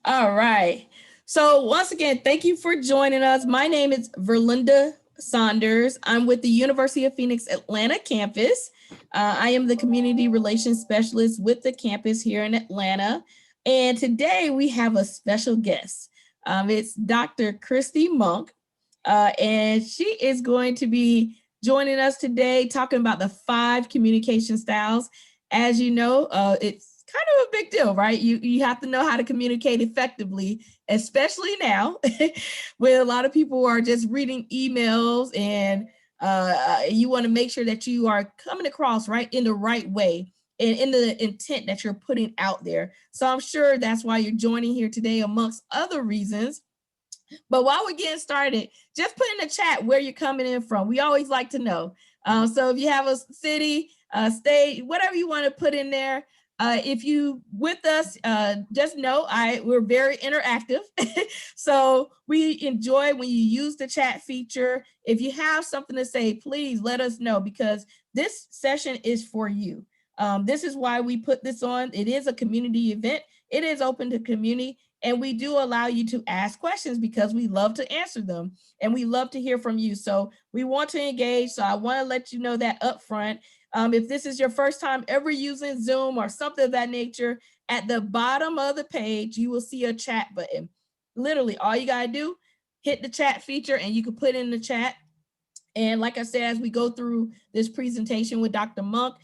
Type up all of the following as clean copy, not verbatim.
All right. So once again, thank you for joining us. My name is Verlinda Saunders. I'm with the University of Phoenix Atlanta campus. I am the community relations specialist with the campus here in Atlanta. And today we have a special guest. It's Dr. Christy Monk, and she is going to be joining us today talking about the 5 communication styles. As you know, it's kind of a big deal, right? You have to know how to communicate effectively, especially now when a lot of people are just reading emails and you want to make sure that you are coming across right in the right way and in the intent that you're putting out there. So I'm sure that's why you're joining here today, amongst other reasons. But while we're getting started, just put in the chat where you're coming in from. We always like to know. So if you have a city, state, whatever you want to put in there, if you with us, just know we're very interactive. So we enjoy when you use the chat feature. If you have something to say, please let us know, because this session is for you. This is why we put this on. It is a community event. It is open to community. And we do allow you to ask questions because we love to answer them and we love to hear from you. So we want to engage. So I want to let you know that up front. If this is your first time ever using Zoom or something of that nature, at the bottom of the page, you will see a chat button. Literally, all you got to do, hit the chat feature and you can put in the chat. And like I said, as we go through this presentation with Dr. Monk,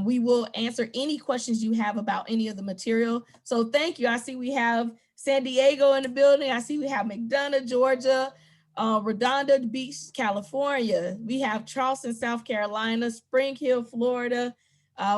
we will answer any questions you have about any of the material. So thank you. I see we have San Diego in the building. I see we have McDonough, Georgia, Redondo Beach, California. We have Charleston, South Carolina, Spring Hill, Florida.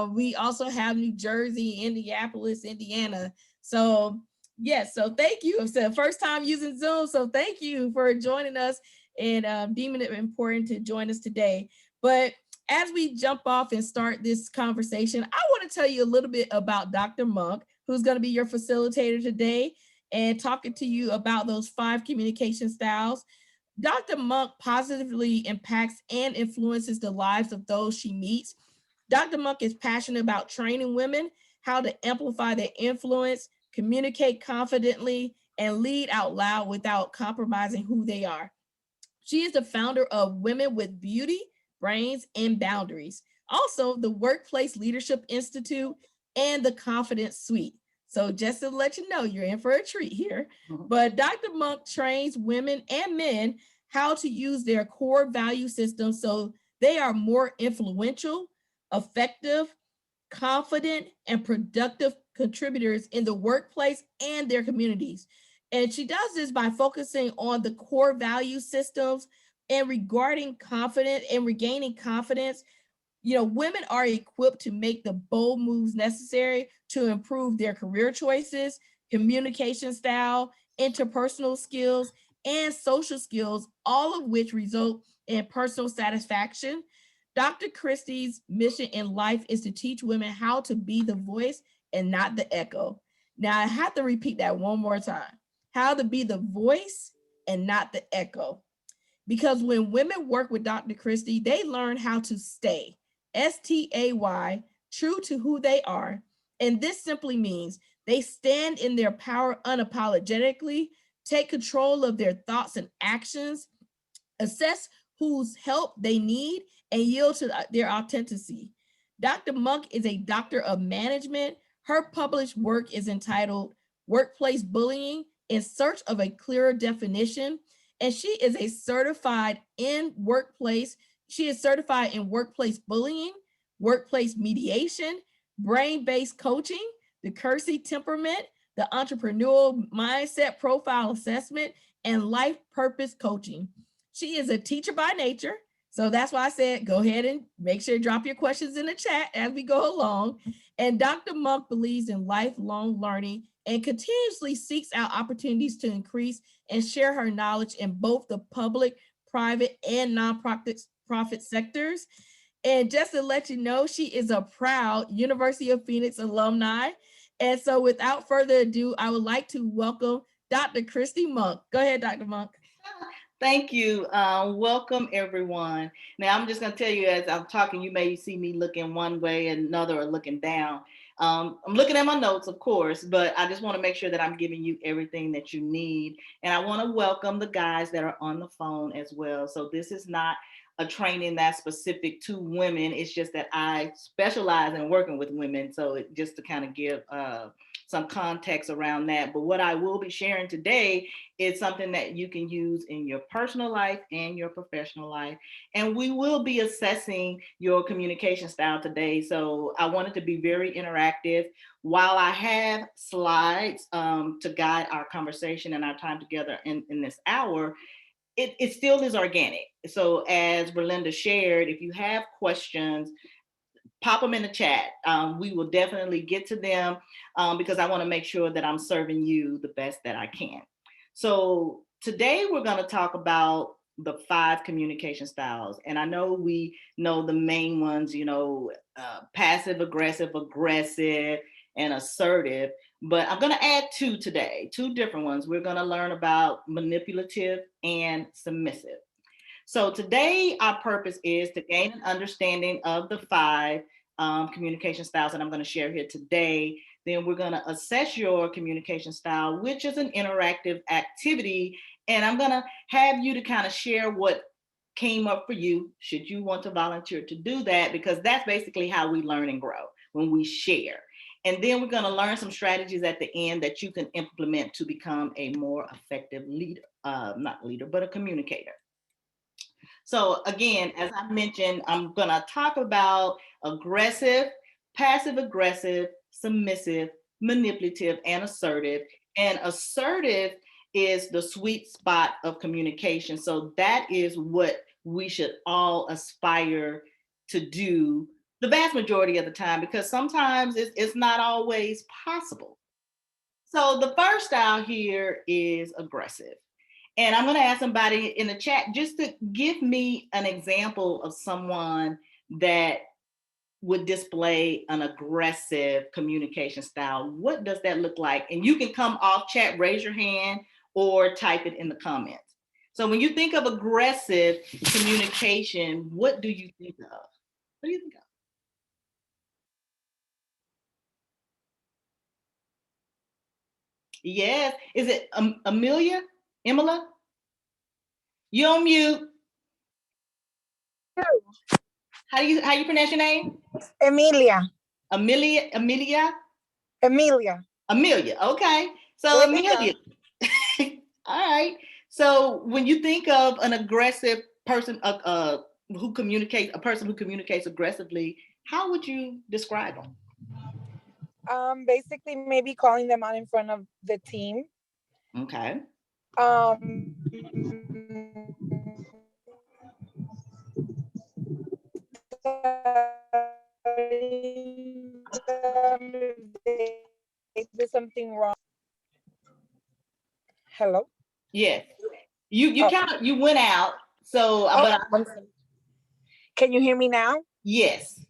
We also have New Jersey, Indianapolis, Indiana. So yes, so thank you. It's the first time using Zoom. So thank you for joining us and deeming it important to join us today. But as we jump off and start this conversation, I want to tell you a little bit about Dr. Monk, who's going to be your facilitator today and talking to you about those 5 communication styles. Dr. Monk positively impacts and influences the lives of those she meets. Dr. Monk is passionate about training women how to amplify their influence, communicate confidently, and lead out loud without compromising who they are. She is the founder of Women with Beauty, Brains, and Boundaries. Also, the Workplace Leadership Institute and the Confidence Suite. So just to let you know, you're in for a treat here. But Dr. Monk trains women and men how to use their core value system so they are more influential, effective, confident, and productive contributors in the workplace and their communities. And she does this by focusing on the core value systems and regarding confidence and regaining confidence. You know, women are equipped to make the bold moves necessary to improve their career choices, communication style, interpersonal skills, and social skills, all of which result in personal satisfaction. Dr. Christie's mission in life is to teach women how to be the voice and not the echo. Now, I have to repeat that one more time. How to be the voice and not the echo. Because when women work with Dr. Christie, they learn how to stay, STAY, true to who they are. And this simply means they stand in their power unapologetically, take control of their thoughts and actions, assess whose help they need, and yield to their authenticity. Dr. Monk is a doctor of management. Her published work is entitled Workplace Bullying in Search of a Clearer Definition. And she is a certified in workplace. She is certified in workplace bullying, workplace mediation, brain-based coaching, the Kersey temperament, the entrepreneurial mindset profile assessment, and life purpose coaching. She is a teacher by nature. So that's why I said, go ahead and make sure to drop your questions in the chat as we go along. And Dr. Monk believes in lifelong learning and continuously seeks out opportunities to increase and share her knowledge in both the public, private, and nonprofit sectors. And just to let you know, she is a proud University of Phoenix alumni. And so without further ado, I would like to welcome Dr. Christy Monk. Go ahead, Dr. Monk. Thank you. Welcome, everyone. Now, I'm just going to tell you, as I'm talking, you may see me looking one way and another or looking down. I'm looking at my notes, of course, but I just want to make sure that I'm giving you everything that you need. And I want to welcome the guys that are on the phone as well. So this is not a training that's specific to women. It's just that I specialize in working with women. So just to kind of give some context around that. But what I will be sharing today is something that you can use in your personal life and your professional life. And we will be assessing your communication style today. So I wanted to be very interactive. While I have slides to guide our conversation and our time together in this hour, it still is organic. So as Belinda shared, if you have questions, pop them in the chat. We will definitely get to them because I want to make sure that I'm serving you the best that I can. So today we're going to talk about the 5 communication styles. And I know we know the main ones, passive, aggressive, and assertive. But I'm going to add 2 today, 2 different ones. We're going to learn about manipulative and submissive. So today, our purpose is to gain an understanding of the 5 communication styles that I'm going to share here today. Then we're going to assess your communication style, which is an interactive activity. And I'm going to have you to kind of share what came up for you, should you want to volunteer to do that, because that's basically how we learn and grow, when we share. And then we're going to learn some strategies at the end that you can implement to become a more effective leader, not leader, but a communicator. So again, as I mentioned, I'm going to talk about aggressive, passive aggressive, submissive, manipulative, and assertive. And assertive is the sweet spot of communication. So that is what we should all aspire to do the vast majority of the time, because sometimes it's not always possible. So the first style here is aggressive. And I'm going to ask somebody in the chat just to give me an example of someone that would display an aggressive communication style. What does that look like? And you can come off chat, raise your hand, or type it in the comments. So when you think of aggressive communication, what do you think of? What do you think of? Yes. Is it Amelia? Imola? You on mute. How you pronounce your name? Emilia. Amelia? Emilia. Amelia. Okay. So Amelia. All right. So when you think of an aggressive person who communicates, a person who communicates aggressively, how would you describe them? Basically maybe calling them out in front of the team. Okay. If there's something wrong. Hello? Yes. You kind of, you went out. So can you hear me now? Yes.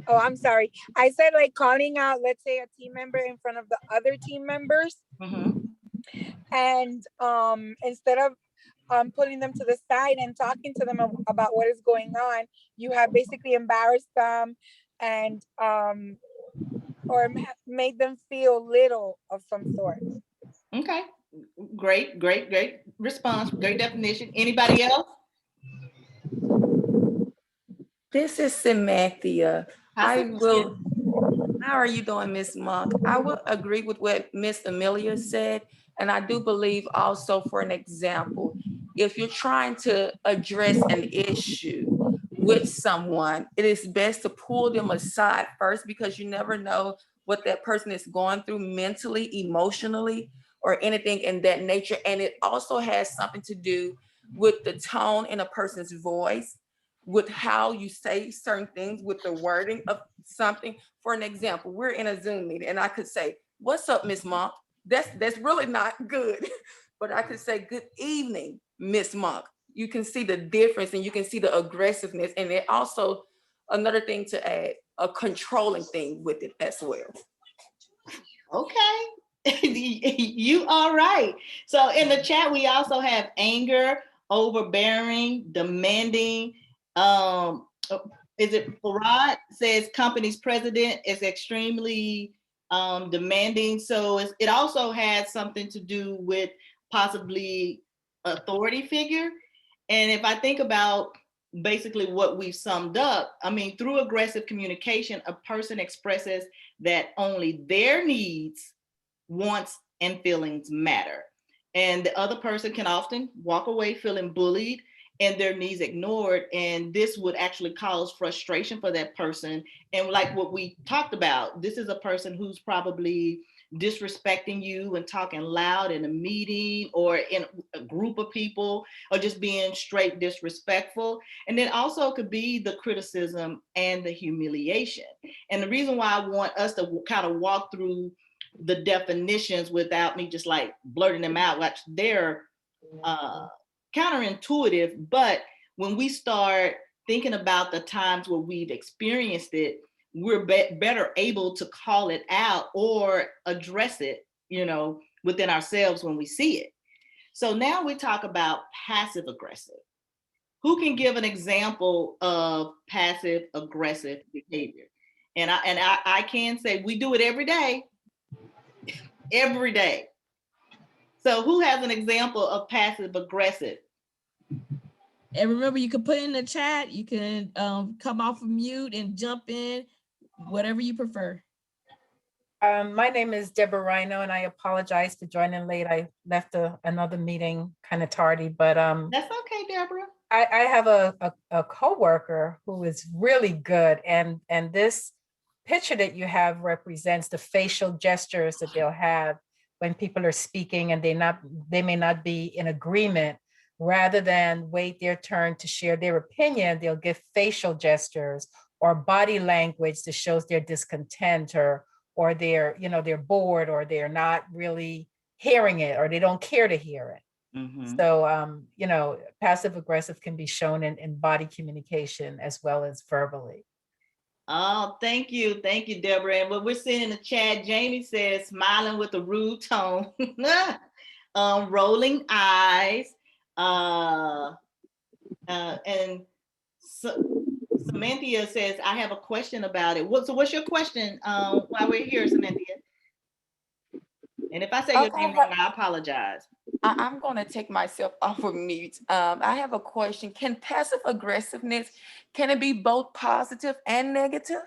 Oh, I'm sorry. I said like calling out, let's say, a team member in front of the other team members. Mm-hmm. And instead of putting them to the side and talking to them about what is going on, you have basically embarrassed them and or made them feel little of some sort. Okay. Great response. Great definition. Anybody else? This is Samantha. How are you doing, Miss Monk? I will agree with what Miss Amelia said. And I do believe also, for an example, if you're trying to address an issue with someone, it is best to pull them aside first, because you never know what that person is going through mentally, emotionally, or anything in that nature. And it also has something to do with the tone in a person's voice, with how you say certain things, with the wording of something. For an example, we're in a Zoom meeting and I could say, "What's up, Miss Monk?" That's really not good. But I could say, "Good evening, Miss Monk." You can see the difference and you can see the aggressiveness. And it also, another thing to add, a controlling thing with it as well. Okay. You are right. So in the chat, we also have anger, overbearing, demanding, is it Farad says company's president is extremely demanding. So it also has something to do with possibly authority figure. And if I think about basically what we've summed up, I mean, through aggressive communication, a person expresses that only their needs, wants, and feelings matter. And the other person can often walk away feeling bullied and their needs ignored. And this would actually cause frustration for that person. And like what we talked about, this is a person who's probably disrespecting you and talking loud in a meeting or in a group of people, or just being straight disrespectful. And then also could be the criticism and the humiliation. And the reason why I want us to kind of walk through the definitions without me just like blurting them out, which they're counterintuitive, but when we start thinking about the times where we've experienced it, we're better able to call it out or address it, within ourselves when we see it. So now we talk about passive aggressive. Who can give an example of passive aggressive behavior? And I can say we do it every day. Every day. So who has an example of passive aggressive? And remember, you can put in the chat, you can come off of mute and jump in, whatever you prefer. My name is Deborah Rhino, and I apologize for joining late. I left another meeting kind of tardy, but that's okay, Deborah. I have a coworker who is really good, and this picture that you have represents the facial gestures that they'll have when people are speaking and they may not be in agreement. Rather than wait their turn to share their opinion, they'll give facial gestures or body language that shows their discontent or they're bored, or they're not really hearing it, or they don't care to hear it. Mm-hmm. So, passive aggressive can be shown in body communication as well as verbally. Oh, thank you. Thank you, Deborah. And what we're seeing in the chat, Jamie says, smiling with a rude tone, rolling eyes, and Samantha says, I have a question about it. So what's your question while we're here, Samantha? And if I say your name wrong, I apologize. I'm going to take myself off of mute. I have a question. Can passive aggressiveness, can it be both positive and negative?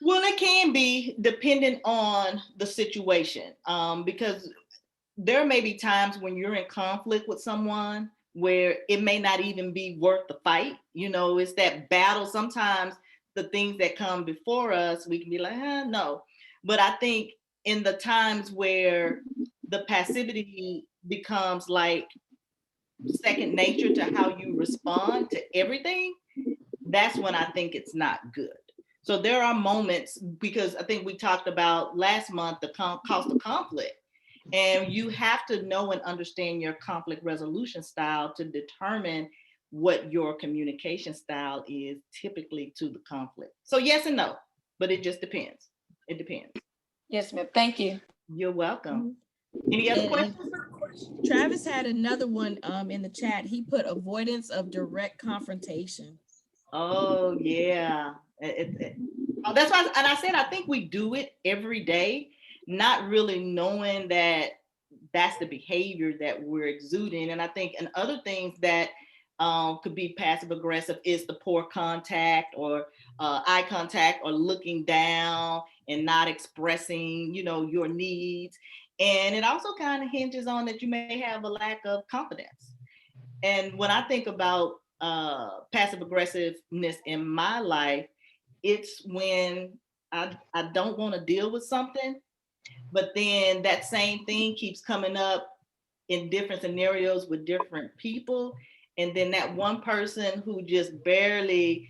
Well, it can be dependent on the situation, because there may be times when you're in conflict with someone where it may not even be worth the fight. It's that battle. Sometimes the things that come before us, we can be like, no. But I think in the times where the passivity becomes like second nature to how you respond to everything, that's when I think it's not good. So there are moments, because I think we talked about last month, the cost of conflict. And you have to know and understand your conflict resolution style to determine what your communication style is typically to the conflict. So yes and no, but it just depends. It depends. Yes, ma'am. Thank you. You're welcome. Any other questions? Travis had another one in the chat. He put avoidance of direct confrontation. Oh, yeah. That's why, and I said, I think we do it every day, not really knowing that that's the behavior that we're exuding. And I think, and other things that could be passive aggressive is the poor contact or eye contact, or looking down and not expressing, your needs. And it also kind of hinges on that you may have a lack of confidence. And when I think about passive aggressiveness in my life, it's when I don't want to deal with something, but then that same thing keeps coming up in different scenarios with different people. And then that one person who just barely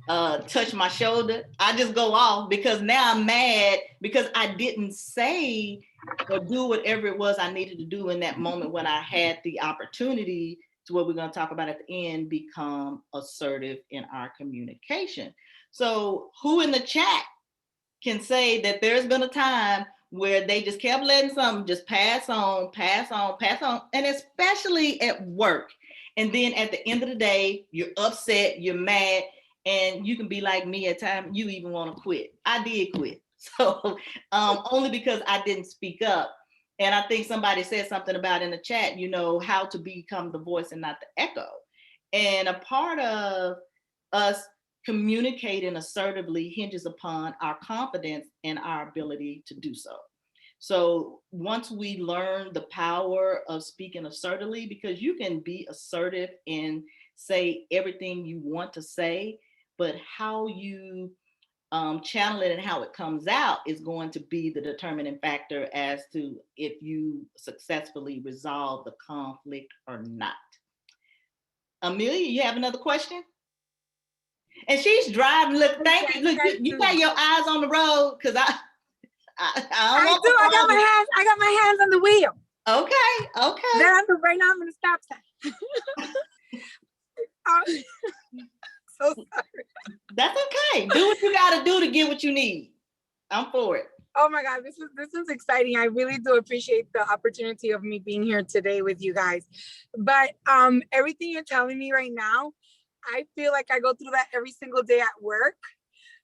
touched my shoulder, I just go off because now I'm mad because I didn't say or do whatever it was I needed to do in that moment when I had the opportunity to, what we're going to talk about at the end, become assertive in our communication. So who in the chat can say that there's been a time where they just kept letting something just pass on, and especially at work. And then at the end of the day, you're upset, you're mad, and you can be like me at times, you even want to quit. I did quit. So only because I didn't speak up. And I think somebody said something about in the chat, you know, how to become the voice and not the echo. And a part of us communicating assertively hinges upon our confidence and our ability to do so. So once we learn the power of speaking assertively, because you can be assertive and say everything you want to say, but how you channel it and how it comes out is going to be the determining factor as to if you successfully resolve the conflict or not. Amelia, you have another question? And she's driving. Look, thank you. Look, you got your eyes on the road because I do. I got my hands on the wheel. Okay. Then right now I'm in a stop sign. So sorry. That's okay. Do what you got to do to get what you need. I'm for it. Oh my God, this is exciting. I really do appreciate the opportunity of me being here today with you guys. But everything you're telling me right now, I feel like I go through that every single day at work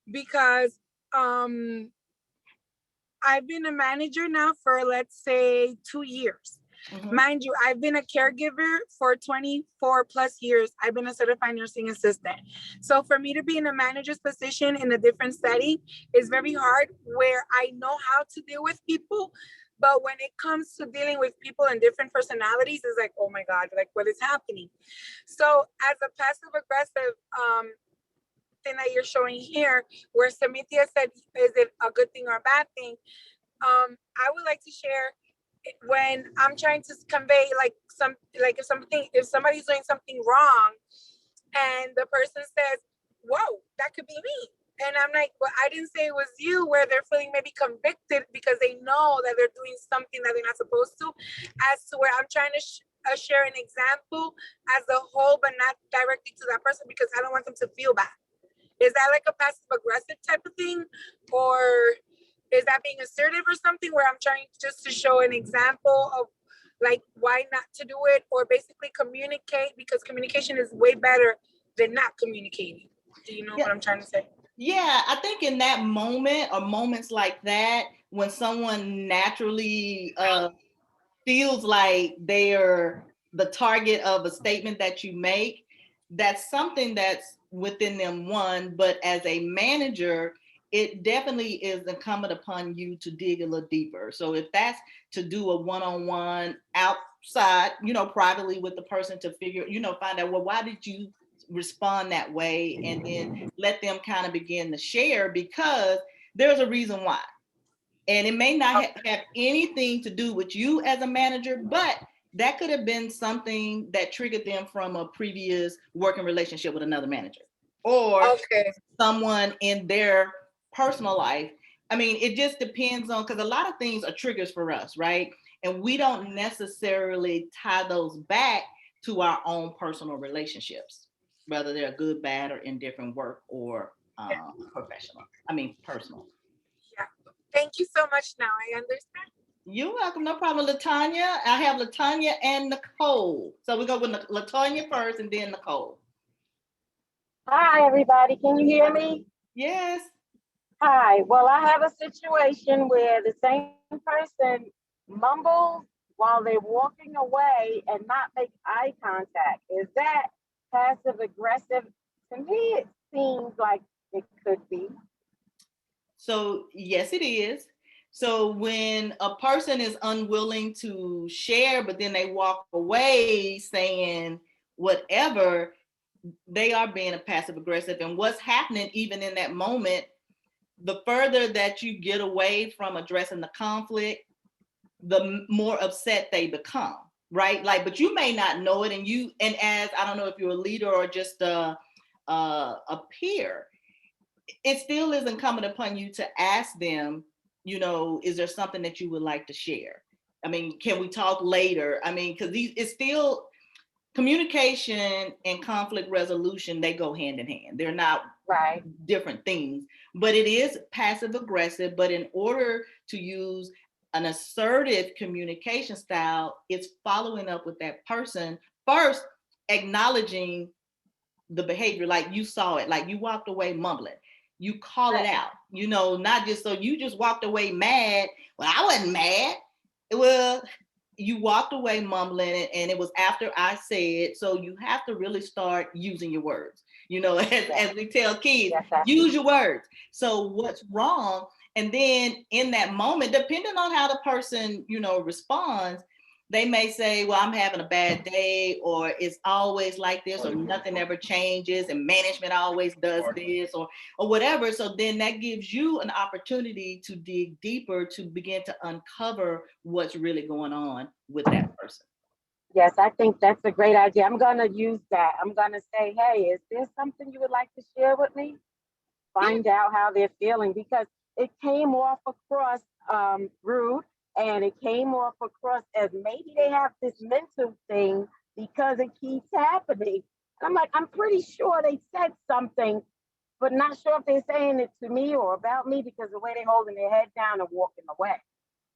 because I've been a manager now for, let's say, 2 years. Mm-hmm. Mind you, I've been a caregiver for 24 plus years. I've been a certified nursing assistant. So for me to be in a manager's position in a different setting is very hard, where I know how to deal with people. But when it comes to dealing with people and different personalities, it's like, oh my God, like what is happening? So as a passive aggressive thing that you're showing here, where Samithia said, is it a good thing or a bad thing? I would like to share when I'm trying to convey if somebody's doing something wrong and the person says, whoa, that could be me. And I'm like, well, I didn't say it was you, where they're feeling maybe convicted because they know that they're doing something that they're not supposed to, as to where I'm trying to share an example as a whole, but not directly to that person because I don't want them to feel bad. Is that like a passive aggressive type of thing? Or is that being assertive or something, where I'm trying just to show an example of like why not to do it, or basically communicate, because communication is way better than not communicating? Do you know what I'm trying to say? Yeah, I think in that moment or moments like that, when someone naturally feels like they're the target of a statement that you make, that's something that's within them, one, but as a manager, it definitely is incumbent upon you to dig a little deeper. So if that's to do a one-on-one outside, privately with the person to figure, find out, well, why did you respond that way? And then let them kind of begin to share, because there's a reason why. And it may not have anything to do with you as a manager, but that could have been something that triggered them from a previous working relationship with another manager, or someone in their personal life. I mean, it just depends on, because a lot of things are triggers for us, right? And we don't necessarily tie those back to our own personal relationships, whether they're good, bad, or indifferent, work or professional. I mean, personal. Yeah. Thank you so much. Now I understand. You're welcome. No problem. LaTanya. I have LaTanya and Nicole. So we go with LaTanya first and then Nicole. Hi, everybody. Can you hear me? Yes. Hi. Well, I have a situation where the same person mumbles while they're walking away and not make eye contact. Is that passive aggressive? To me, it seems like it could be. So yes, it is. So when a person is unwilling to share, but then they walk away saying whatever, they are being a passive aggressive. And what's happening even in that moment, the further that you get away from addressing the conflict, the more upset they become, right? Like, but you may not know it, and as I don't know if you're a leader or just a peer, it still is incumbent upon you to ask them, is there something that you would like to share? I mean, can we talk later? I mean, because it's still communication and conflict resolution, they go hand in hand. They're not different things, but it is passive aggressive. But in order to use an assertive communication style, it's following up with that person first acknowledging the behavior, like you saw it, like you walked away mumbling. You call it out, you know, not just so you just walked away mad. Well, I wasn't mad. Well, you walked away mumbling, and it was after I said, so you have to really start using your words. You know, as we tell kids, use your words. So what's wrong? And then in that moment, depending on how the person, you know, responds, they may say, well, I'm having a bad day, or it's always like this, or nothing ever changes, and management always does this, or whatever. So then that gives you an opportunity to dig deeper, to begin to uncover what's really going on with that person. Yes, I think that's a great idea. I'm going to use that. I'm going to say, hey, is there something you would like to share with me? Find out how they're feeling, because it came off across rude, and it came off across as maybe they have this mental thing because it keeps happening. I'm like, I'm pretty sure they said something, but not sure if they're saying it to me or about me, because the way they're holding their head down and walking away.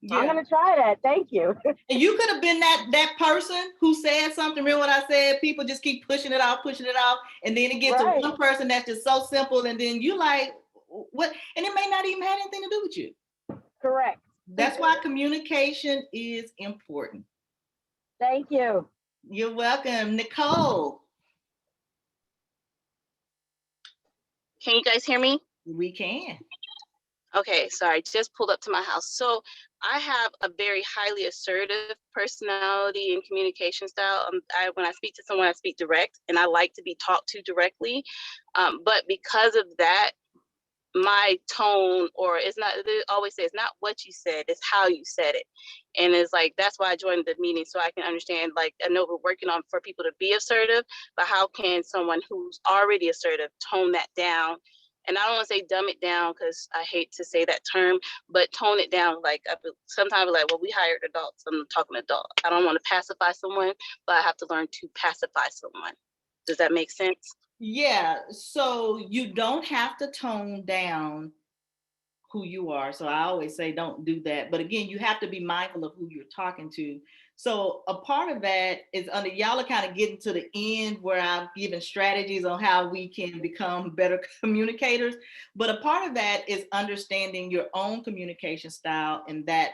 Yeah. I'm gonna try that. Thank you. And you could have been that person who said something. Remember what I said? People just keep pushing it off, and then it gets to one person that's just so simple, and then you like, what? And it may not even have anything to do with you. Correct. That's why communication is important. Thank you. You're welcome. Nicole. Can you guys hear me? We can. Okay, sorry, just pulled up to my house. So I have a very highly assertive personality and communication style. When I speak to someone, I speak direct, and I like to be talked to directly. But because of that, my tone, or it's not, they always say it's not what you said, it's how you said it. And it's like, that's why I joined the meeting, so I can understand, like, I know we're working on for people to be assertive, but how can someone who's already assertive tone that down? And I don't want to say dumb it down, because I hate to say that term, but tone it down. Like, sometimes like, well, we hired adults, I'm talking adult. I don't want to pacify someone, but I have to learn to pacify someone. Does that make sense? Yeah, so you don't have to tone down who you are. So I always say don't do that. But again, you have to be mindful of who you're talking to. So a part of that is y'all are kind of getting to the end where I'm giving strategies on how we can become better communicators. But a part of that is understanding your own communication style, and that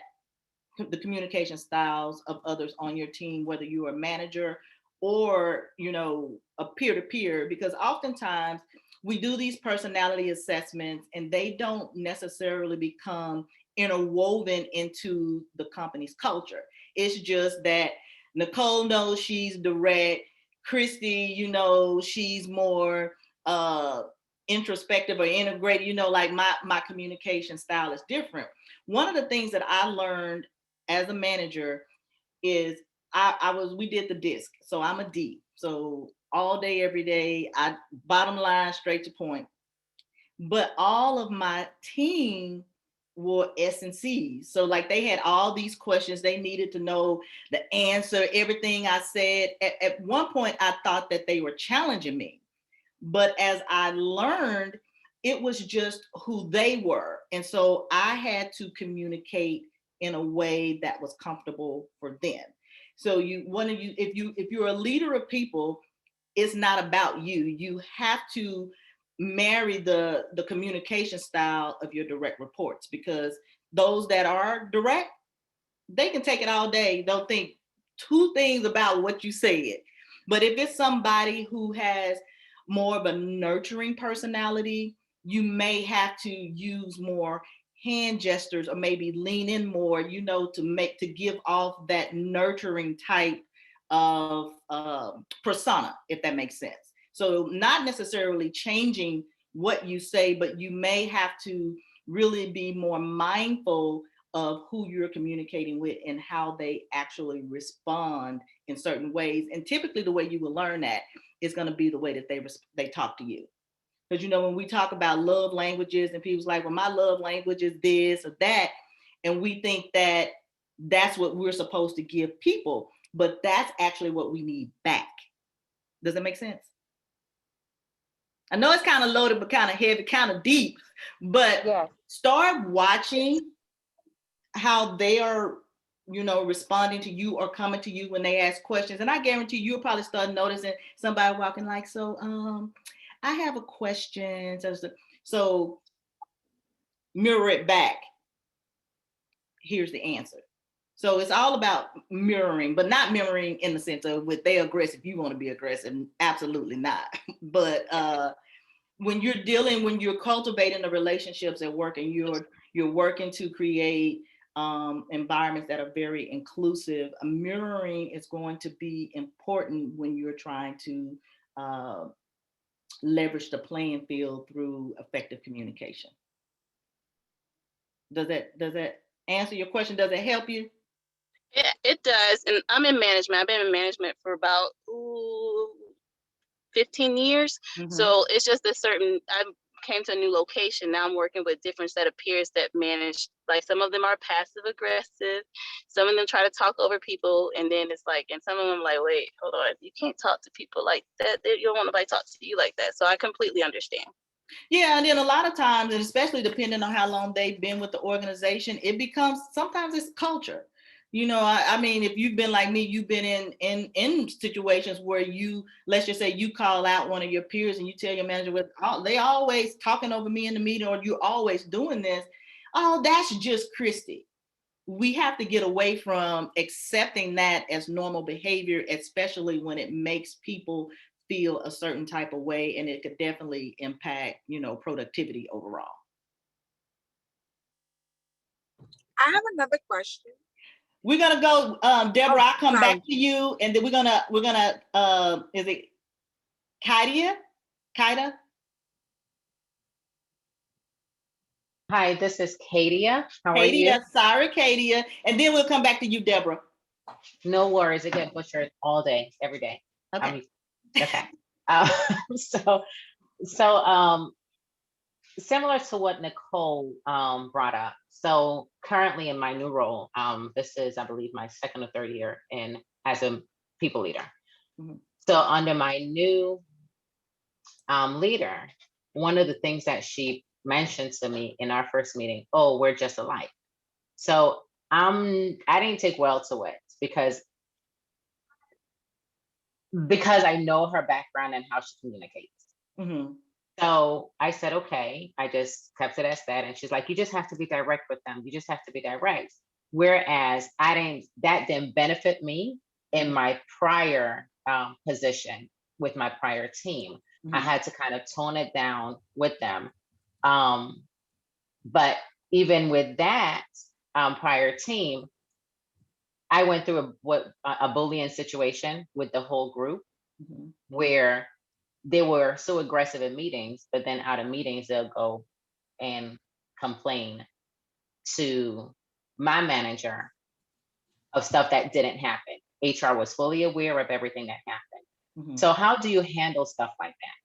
the communication styles of others on your team, whether you're a manager or, you know, a peer-to-peer, because oftentimes we do these personality assessments and they don't necessarily become interwoven into the company's culture. It's just that Nicole knows she's direct, Christy, you know, she's more introspective or integrated, you know, like my communication style is different. One of the things that I learned as a manager is we did the DISC. So I'm a D. So all day, every day, I bottom line, straight to point. But all of my team were S and C's. So like they had all these questions. They needed to know the answer, everything I said. At one point, I thought that they were challenging me. But as I learned, it was just who they were. And so I had to communicate in a way that was comfortable for them. So if you're a leader of people, it's not about you. You have to marry the communication style of your direct reports, because those that are direct, they can take it all day. Don't think two things about what you said. But if it's somebody who has more of a nurturing personality, you may have to use more hand gestures, or maybe lean in more, you know, to give off that nurturing type of persona, if that makes sense. So not necessarily changing what you say, but you may have to really be more mindful of who you're communicating with and how they actually respond in certain ways. And typically the way you will learn that is going to be the way that they talk to you. Because, you know, when we talk about love languages and people's like, well, my love language is this or that, and we think that that's what we're supposed to give people, but that's actually what we need back. Does that make sense? I know it's kind of loaded, but kind of heavy, kind of deep, but start watching how they are you know, responding to you or coming to you when they ask questions. And I guarantee you'll probably start noticing somebody walking like, so I have a question. So mirror it back. Here's the answer. So it's all about mirroring, but not mirroring in the sense of with they aggressive, you want to be aggressive. Absolutely not. But when you're cultivating the relationships at work and you're working to create environments that are very inclusive, mirroring is going to be important when you're trying to leverage the playing field through effective communication. Does that answer your question? Does it help you? Yeah, it does. And I'm in management. I've been in management for about 15 years. Mm-hmm. So it's just I came to a new location. Now I'm working with different set of peers that manage, like some of them are passive aggressive. Some of them try to talk over people. And then it's like, and some of them like, wait, hold on. You can't talk to people like that. You don't want nobody to talk to you like that. So I completely understand. Yeah, and then a lot of times, and especially depending on how long they've been with the organization, it becomes, sometimes it's culture. You know, I mean, if you've been like me, you've been in situations where let's just say you call out one of your peers and you tell your manager, they always talking over me in the meeting, or you're always doing this. Oh, that's just Christy. We have to get away from accepting that as normal behavior, especially when it makes people feel a certain type of way, and it could definitely impact, you know, productivity overall. I have another question. We're gonna go, Deborah. I'll come back to you, and then we're gonna is it Kaida? Hi, this is Kadia. How are you? Sorry, Kadia, and then we'll come back to you, Deborah. No worries. I get butchered all day, every day. Okay. Okay. So similar to what Nicole brought up. So currently in my new role, this is, I believe, my second or third year as a people leader. Mm-hmm. So under my new leader, one of the things that she mentioned to me in our first meeting, oh, we're just alike. So I didn't take well to it because I know her background and how she communicates. Mm-hmm. So I said, okay, I just kept it as that. And she's like, you just have to be direct with them. You just have to be direct. Whereas that didn't benefit me in my prior position with my prior team. Mm-hmm. I had to kind of tone it down with them. But even with that prior team, I went through a bullying situation with the whole group. Mm-hmm. Where they were so aggressive in meetings, but then out of meetings, they'll go and complain to my manager of stuff that didn't happen. HR was fully aware of everything that happened. Mm-hmm. So how do you handle stuff like that?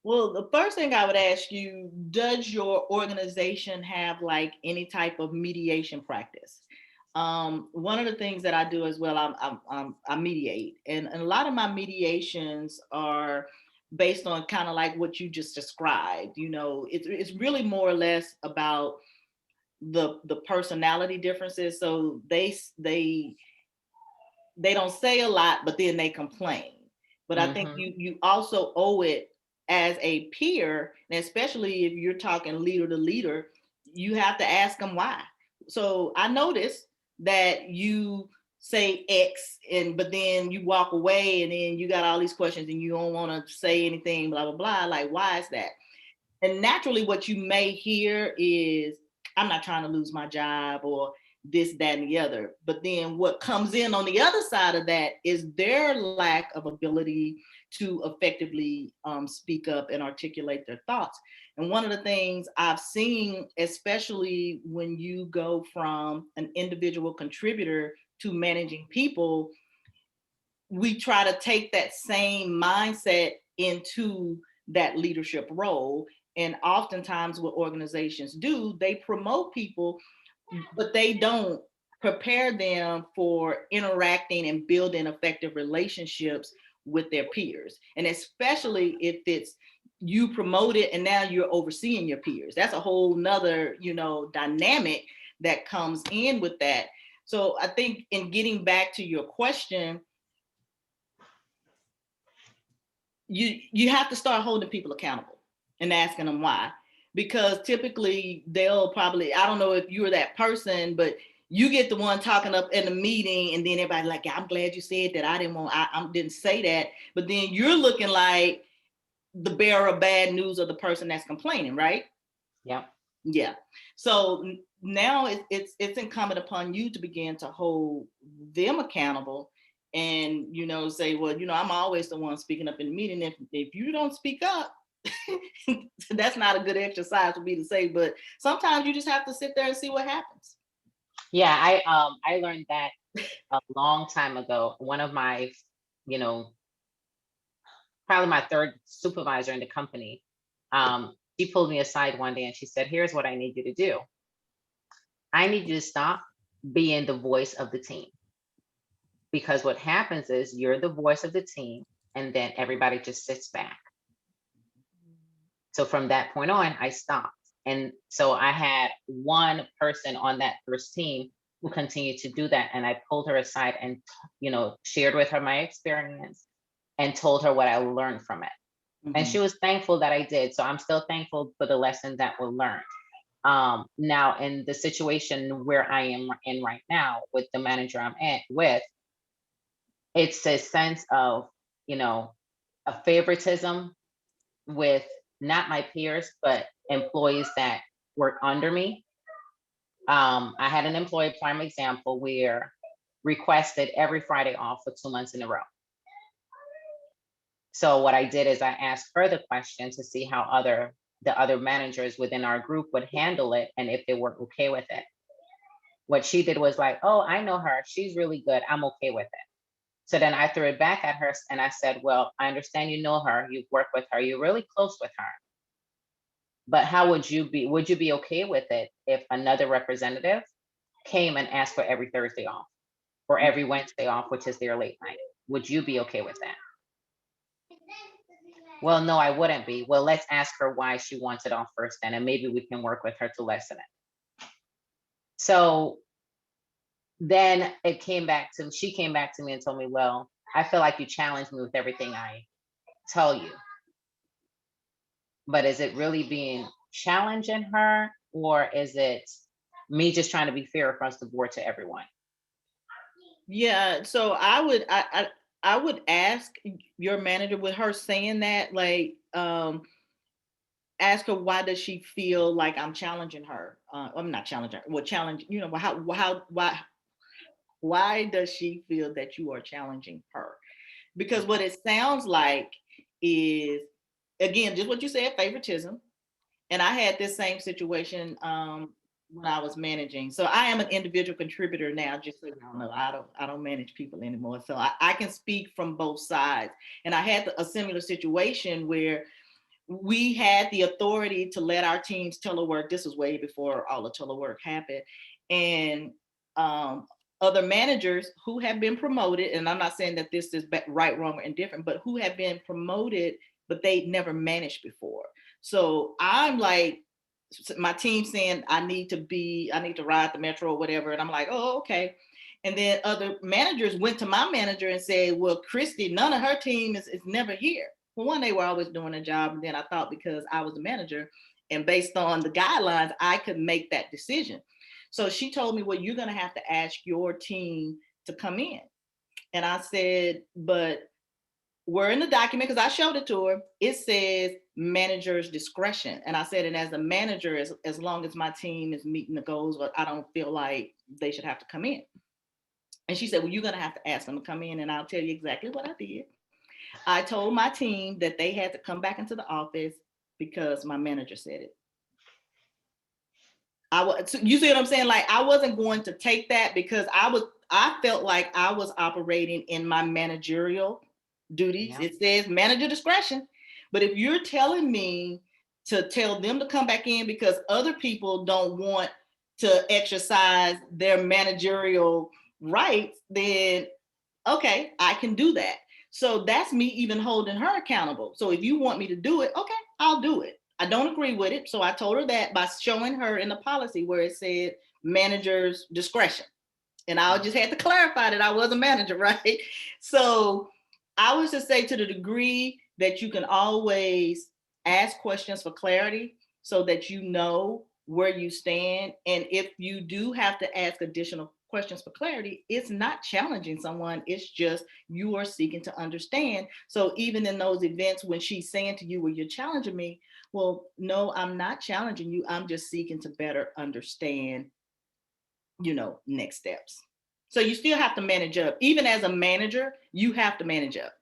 Well, the first thing I would ask you, does your organization have like any type of mediation practice? One of the things that I do as well, I mediate, and a lot of my mediations are based on kind of like what you just described. You know, it's really more or less about the personality differences. So they don't say a lot, but then they complain. But mm-hmm. I think you also owe it as a peer, and especially if you're talking leader to leader, you have to ask them why. So I noticed that you say X, but then you walk away, and then you got all these questions, and you don't want to say anything, blah, blah, blah. Like, why is that? And naturally, what you may hear is, I'm not trying to lose my job, or this, that, and the other. But then what comes in on the other side of that is their lack of ability to effectively speak up and articulate their thoughts. And one of the things I've seen, especially when you go from an individual contributor to managing people, we try to take that same mindset into that leadership role. And oftentimes what organizations do, they promote people, but they don't prepare them for interacting and building effective relationships with their peers. And especially if it's you promote it and now you're overseeing your peers. That's a whole nother, dynamic that comes in with that. So I think in getting back to your question, you have to start holding people accountable and asking them why. Because typically they'll probably, I don't know if you're that person, but you get the one talking up in the meeting and then everybody like, I'm glad you said that. I didn't say that. But then you're looking like the bearer of bad news of the person that's complaining, right? Yeah. Yeah. So now it's incumbent upon you to begin to hold them accountable and, say, well, I'm always the one speaking up in the meeting. If you don't speak up, that's not a good exercise for me to say, but sometimes you just have to sit there and see what happens. Yeah, I learned that a long time ago. One of my, probably my third supervisor in the company, she pulled me aside one day and she said, here's what I need you to do. I need you to stop being the voice of the team. Because what happens is you're the voice of the team and then everybody just sits back. So from that point on, I stopped. And so I had one person on that first team who continued to do that. And I pulled her aside and, shared with her my experience and told her what I learned from it. Mm-hmm. And she was thankful that I did. So I'm still thankful for the lessons that were learned. Now, in the situation where I am in right now with the manager I'm with, it's a sense of, a favoritism with not my peers, but employees that work under me. I had an employee, prime example, where requested every Friday off for 2 months in a row. So what I did is I asked her the question to see how the other managers within our group would handle it and if they were okay with it. What she did was like, oh, I know her. She's really good. I'm okay with it. So then I threw it back at her and I said, well, I understand you know her. You've worked with her. You're really close with her. But how would you be okay with it if another representative came and asked for every Thursday off or every Wednesday off, which is their late night? Would you be okay with that? Well, no, I wouldn't be. Well, let's ask her why she wants it off first then, and maybe we can work with her to lessen it. So then she came back to me and told me, well, I feel like you challenge me with everything I tell you. But is it really being challenging her, or is it me just trying to be fair across the board to everyone? Yeah, so I would ask your manager, with her saying that, like, ask her, why does she feel like I'm challenging her? I'm not challenging her. Well, challenge, why does she feel that you are challenging her? Because what it sounds like is, again, just what you said, favoritism. And I had this same situation when I was managing. So I am an individual contributor now, just so y'all know. I don't manage people anymore. So I can speak from both sides. And I had a similar situation where we had the authority to let our teams telework. This was way before all the telework happened. And other managers who have been promoted, and I'm not saying that this is right, wrong, or indifferent, but who have been promoted, but they never managed before. So I'm like, my team saying I need to ride the metro or whatever. And I'm like, oh, okay. And then other managers went to my manager and said, well, Christy, none of her team is never here. Well, one, they were always doing a job. And then I thought, because I was the manager and based on the guidelines, I could make that decision. So she told me, well, you're going to have to ask your team to come in. And I said, but we're in the document, because I showed it to her. It says manager's discretion. And I said, and as a manager, as long as my team is meeting the goals, I don't feel like they should have to come in. And she said, well, you're going to have to ask them to come in. And I'll tell you exactly what I did. I told my team that they had to come back into the office because my manager said it. You see what I'm saying? Like, I wasn't going to take that, because I felt like I was operating in my managerial duties. Yeah. It says manager discretion. But if you're telling me to tell them to come back in because other people don't want to exercise their managerial rights, then okay, I can do that. So that's me even holding her accountable. So if you want me to do it, okay, I'll do it. I don't agree with it. So I told her that by showing her in the policy where it said manager's discretion. And I just had to clarify that I was a manager, right? So I was to say, to the degree that you can always ask questions for clarity so that you know where you stand. And if you do have to ask additional questions for clarity, it's not challenging someone. It's just you are seeking to understand. So even in those events when she's saying to you, well, you're challenging me. Well, no, I'm not challenging you. I'm just seeking to better understand, next steps. So you still have to manage up. Even as a manager, you have to manage up.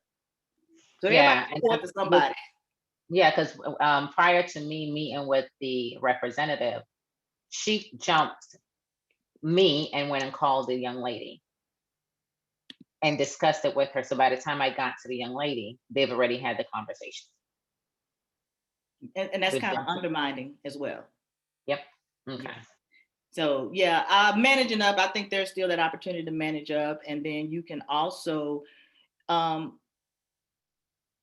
So everybody Yeah, and report to somebody. yeah, because prior to me meeting with the representative, she jumped me and went and called the young lady and discussed it with her. So by the time I got to the young lady, they've already had the conversation. And that's With kind of them. undermining as well. Yep. Okay. So yeah, managing up, I think there's still that opportunity to manage up. And then you can also, now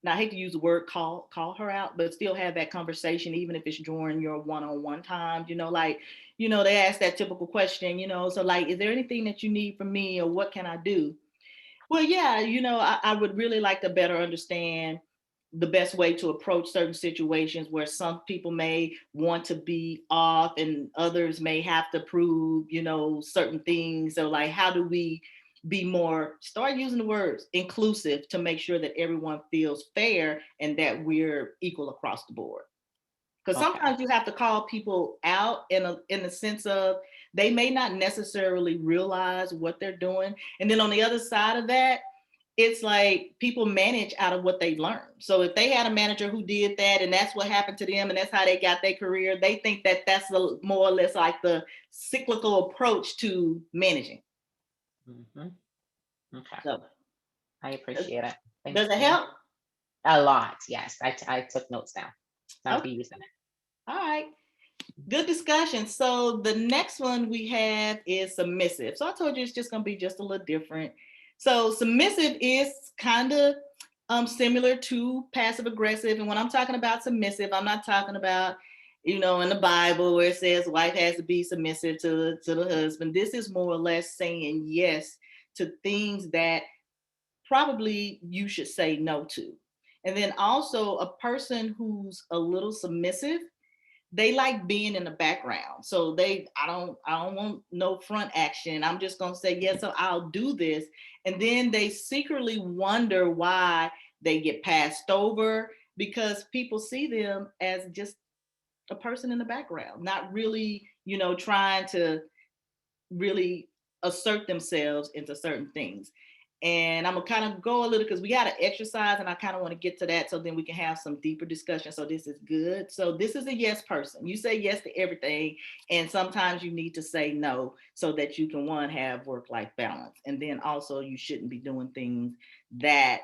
I hate to use the word call her out, but still have that conversation, even if it's during your one-on-one time, they ask that typical question, so like, is there anything that you need from me, or what can I do? Well, yeah, I would really like to better understand the best way to approach certain situations where some people may want to be off and others may have to prove, certain things. So like, how do we be more, start using the words inclusive to make sure that everyone feels fair and that we're equal across the board? Because sometimes you have to call people out in the sense of they may not necessarily realize what they're doing. And then on the other side of that, it's like people manage out of what they've learned. So if they had a manager who did that and that's what happened to them and that's how they got their career, they think that that's more or less like the cyclical approach to managing. Mm-hmm. Okay. So, I appreciate it. Thank does it you. help? A lot, yes. I took notes down. I'll be using it. All right. Good discussion. So the next one we have is submissive. So I told you it's just going to be just a little different. So submissive is kind of similar to passive aggressive. And when I'm talking about submissive, I'm not talking about, in the Bible where it says wife has to be submissive to the husband. This is more or less saying yes to things that probably you should say no to. And then also a person who's a little submissive, they like being in the background. So I don't want no front action. I'm just gonna say yes, so I'll do this. And then they secretly wonder why they get passed over, because people see them as just a person in the background, not really, trying to really assert themselves into certain things. And I'm gonna kind of go a little, because we got to exercise and I kind of want to get to that so then we can have some deeper discussion. So this is good. So this is a yes person. You say yes to everything. And sometimes you need to say no so that you can, one, have work-life balance. And then also you shouldn't be doing things that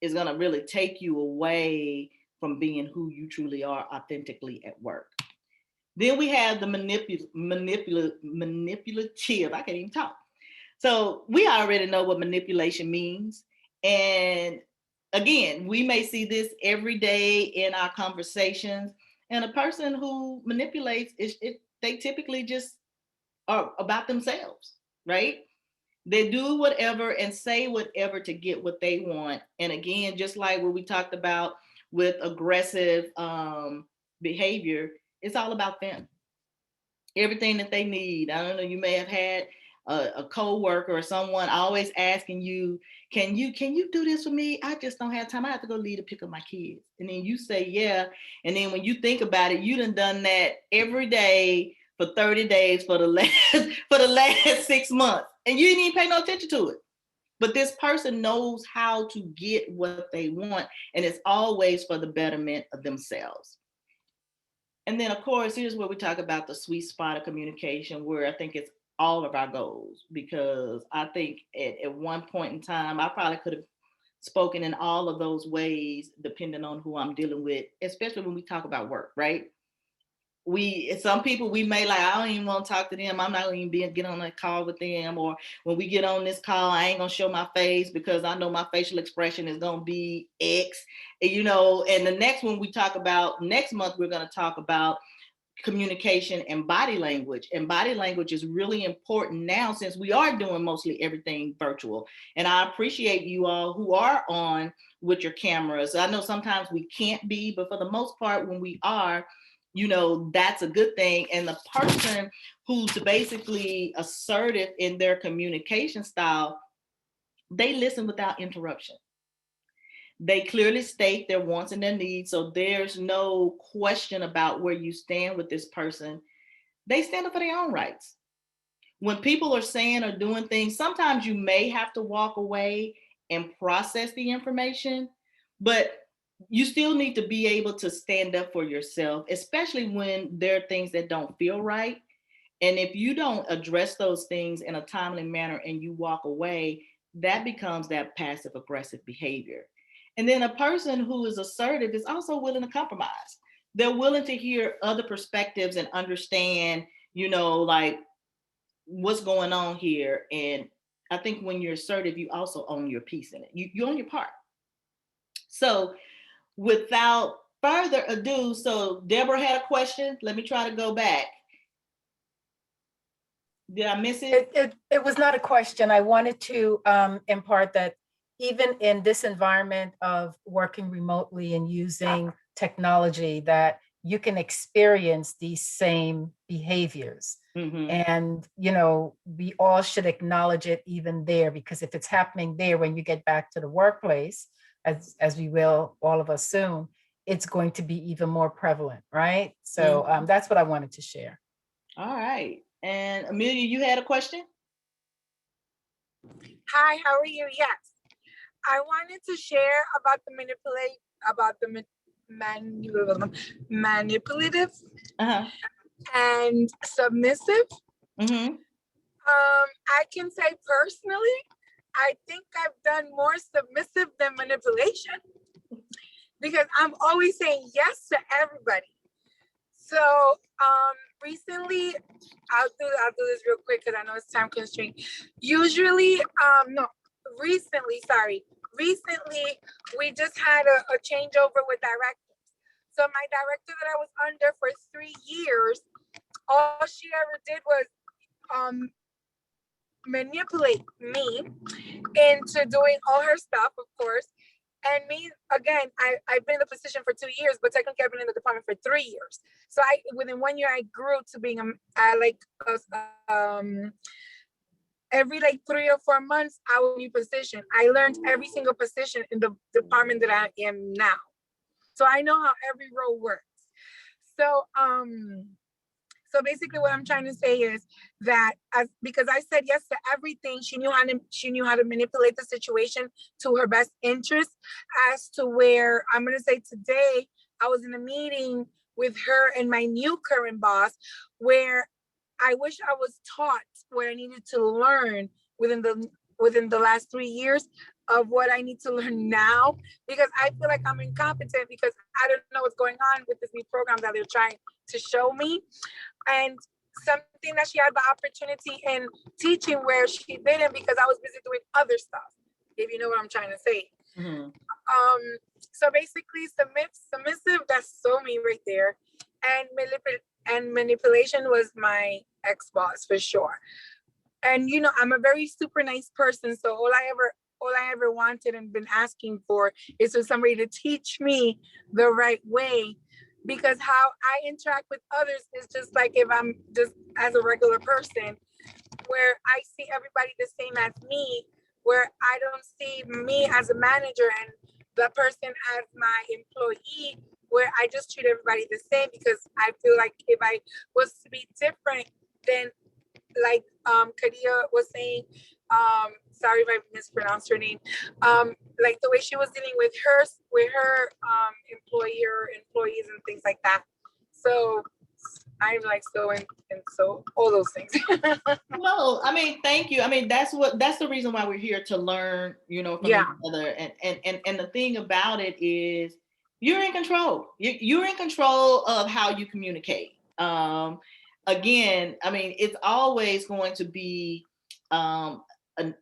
is going to really take you away from being who you truly are authentically at work. Then we have the manipulative. I can't even talk. So we already know what manipulation means. And again, we may see this every day in our conversations. And a person who manipulates, they typically just are about themselves, right? They do whatever and say whatever to get what they want. And again, just like what we talked about with aggressive behavior, it's all about them. Everything that they need. I don't know, you may have had a co-worker or someone always asking you, can you do this for me? I just don't have time. I have to go leave to pick up my kids. And then you say, yeah. And then when you think about it, you done that every day for 30 days for the last 6 months. And you didn't even pay no attention to it. But this person knows how to get what they want. And it's always for the betterment of themselves. And then, of course, here's where we talk about the sweet spot of communication, where I think it's all of our goals, because I think at one point in time, I probably could have spoken in all of those ways, depending on who I'm dealing with, especially when we talk about work, right? Some people we may like, I don't even want to talk to them. I'm not going to get on a call with them. Or when we get on this call, I ain't going to show my face because I know my facial expression is going to be X, and the next one we talk about next month, we're going to talk about communication and body language. And body language is really important now since we are doing mostly everything virtual. And I appreciate you all who are on with your cameras. I know sometimes we can't be, but for the most part, when we are, you know, that's a good thing. And the person who's basically assertive in their communication style, they listen without interruption. They clearly state their wants and their needs. So there's no question about where you stand with this person. They stand up for their own rights. When people are saying or doing things, sometimes you may have to walk away and process the information, but you still need to be able to stand up for yourself, especially when there are things that don't feel right. And if you don't address those things in a timely manner and you walk away, that becomes that passive aggressive behavior. And then a person who is assertive is also willing to compromise. They're willing to hear other perspectives and understand, you know, like what's going on here. And I think when you're assertive, you also own your piece in it. You own your part. So without further ado, so Deborah had a question. Let me try to go back. Did I miss it? It was not a question. I wanted to impart that even in this environment of working remotely and using technology, that you can experience these same behaviors. Mm-hmm. And, you know, we all should acknowledge it even there, because if it's happening there, when you get back to the workplace, as we will, all of us soon, it's going to be even more prevalent, right? So that's what I wanted to share. All right. And Amelia, you had a question? Hi, how are you? Yes. I wanted to share about the manipulative and submissive. Mm-hmm. I can say personally, I think I've done more submissive than manipulation, because I'm always saying yes to everybody. So recently, I'll do this real quick because I know it's time constrained. Usually, recently we just had a changeover with directors. So my director that I was under for 3 years, all she ever did was manipulate me into doing all her stuff, of course. And me, again, I've been in the position for 2 years, but technically I've been in the department for 3 years. So within 1 year, I grew to being every 3 or 4 months, I was in a new position. I learned every single position in the department that I am now. So I know how every role works. So basically what I'm trying to say is that because I said yes to everything, she knew how to manipulate the situation to her best interest, as to where I'm going to say today, I was in a meeting with her and my new current boss, where I wish I was taught what I needed to learn within the last 3 years of what I need to learn now, because I feel like I'm incompetent because I don't know what's going on with this new program that they're trying to show me. And something that she had the opportunity in teaching where she didn't, because I was busy doing other stuff, if you know what I'm trying to say. Mm-hmm. So basically submissive, that's so me right there. And manipulation was my ex-boss for sure. And you know, I'm a very super nice person, so all I ever wanted and been asking for is for somebody to teach me the right way, because how I interact with others is just like if I'm just as a regular person, where I see everybody the same as me, where I don't see me as a manager and the person as my employee, where I just treat everybody the same, because I feel like if I was to be different, then like Kadia was saying, sorry if I mispronounced her name, like the way she was dealing with her employees and things like that. So I'm like so and so all those things. No, I mean, thank you. I mean, that's the reason why we're here, to learn, you know, from each other. And the thing about it is you're in control. You're in control of how you communicate. Again, I mean, it's always going to be an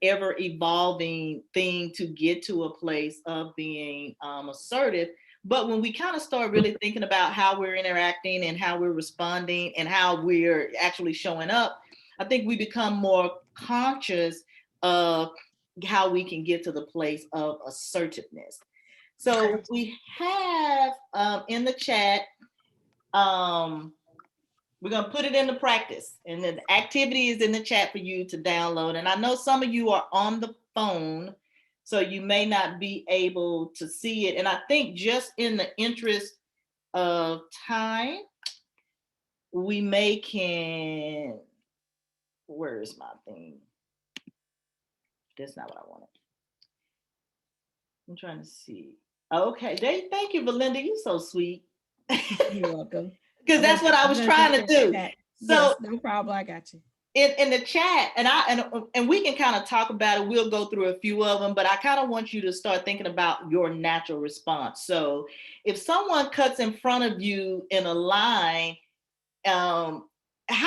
ever evolving thing to get to a place of being assertive. But when we kind of start really thinking about how we're interacting and how we're responding and how we're actually showing up, I think we become more conscious of how we can get to the place of assertiveness. So we have in the chat, we're going to put it into practice, and the activity is in the chat for you to download. And I know some of you are on the phone, so you may not be able to see it. And I think just in the interest of time, we can, where is my thing? That's not what I wanted. I'm trying to see. Okay, thank you, Belinda. You're so sweet. You're welcome. Because that's what I was trying to do. So yes, no problem. I got you. In the chat, and we can kind of talk about it. We'll go through a few of them, but I kind of want you to start thinking about your natural response. So if someone cuts in front of you in a line, how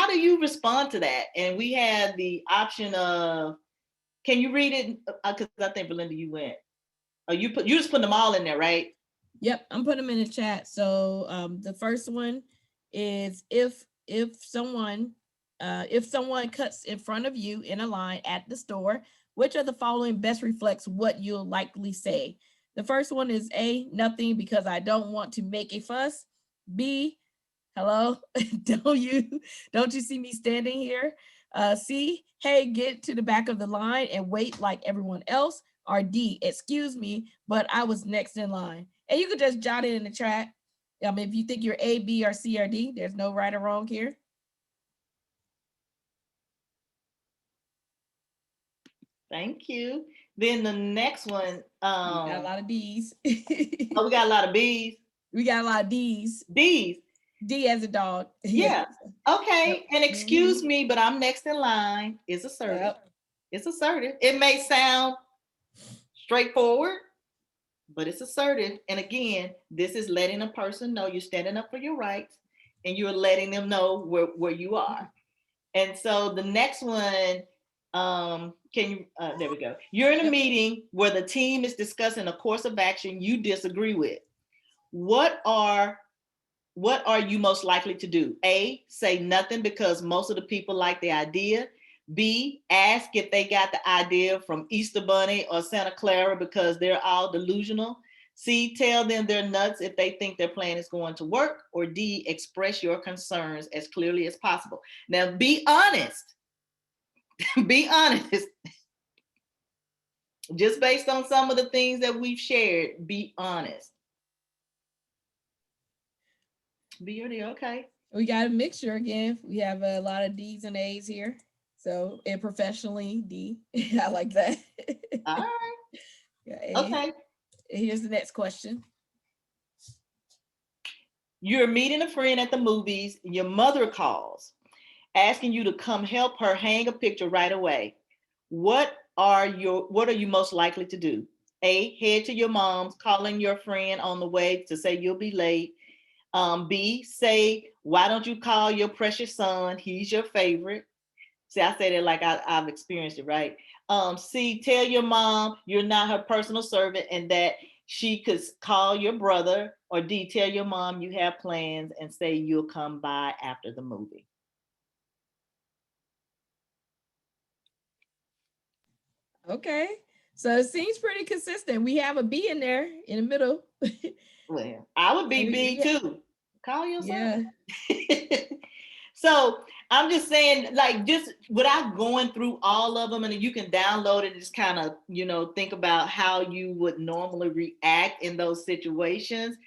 do you respond to that? And we had the option of, can you read it? Because I think Belinda, you went. Oh, you just put them all in there, right? Yep, I'm putting them in the chat. So the first one is if someone cuts in front of you in a line at the store, which of the following best reflects what you'll likely say? The first one is A, nothing because I don't want to make a fuss. B, hello, don't you see me standing here? C, hey, get to the back of the line and wait like everyone else. Or D, excuse me, but I was next in line. And you could just jot it in the chat. If you think you're A, B, or C, or D, there's no right or wrong here. Thank you. Then the next one. We got a lot of D's. Oh, we got a lot of B's. We got a lot of D's. D's. D as a dog. Yeah. Okay. Yep. And excuse me, but I'm next in line is assertive. Yep. It's assertive. It may sound straightforward, but it's assertive. And again, this is letting a person know you're standing up for your rights and you're letting them know where you are. And so the next one, there we go. You're in a meeting where the team is discussing a course of action you disagree with. What are you most likely to do? A, say nothing because most of the people like the idea. B, ask if they got the idea from Easter Bunny or Santa Clara because they're all delusional. C, tell them they're nuts if they think their plan is going to work. Or D, express your concerns as clearly as possible. Now, be honest. Be honest. Just based on some of the things that we've shared, be honest. B or D, okay. We got a mixture again. We have a lot of D's and A's here. So, and professionally, D. I like that. All right. Yeah, okay. Here's the next question. You're meeting a friend at the movies. Your mother calls, asking you to come help her hang a picture right away. What are you most likely to do? A, head to your mom's, calling your friend on the way to say you'll be late. B, say, why don't you call your precious son? He's your favorite. See, I say that like I've experienced it, right? C, tell your mom you're not her personal servant and that she could call your brother. Or D, tell your mom you have plans and say you'll come by after the movie. Okay, so it seems pretty consistent. We have a B in there in the middle. Well, I would be B too. Call yourself. Yeah. So I'm just saying, like, just without going through all of them, and you can download it and just kind of, think about how you would normally react in those situations.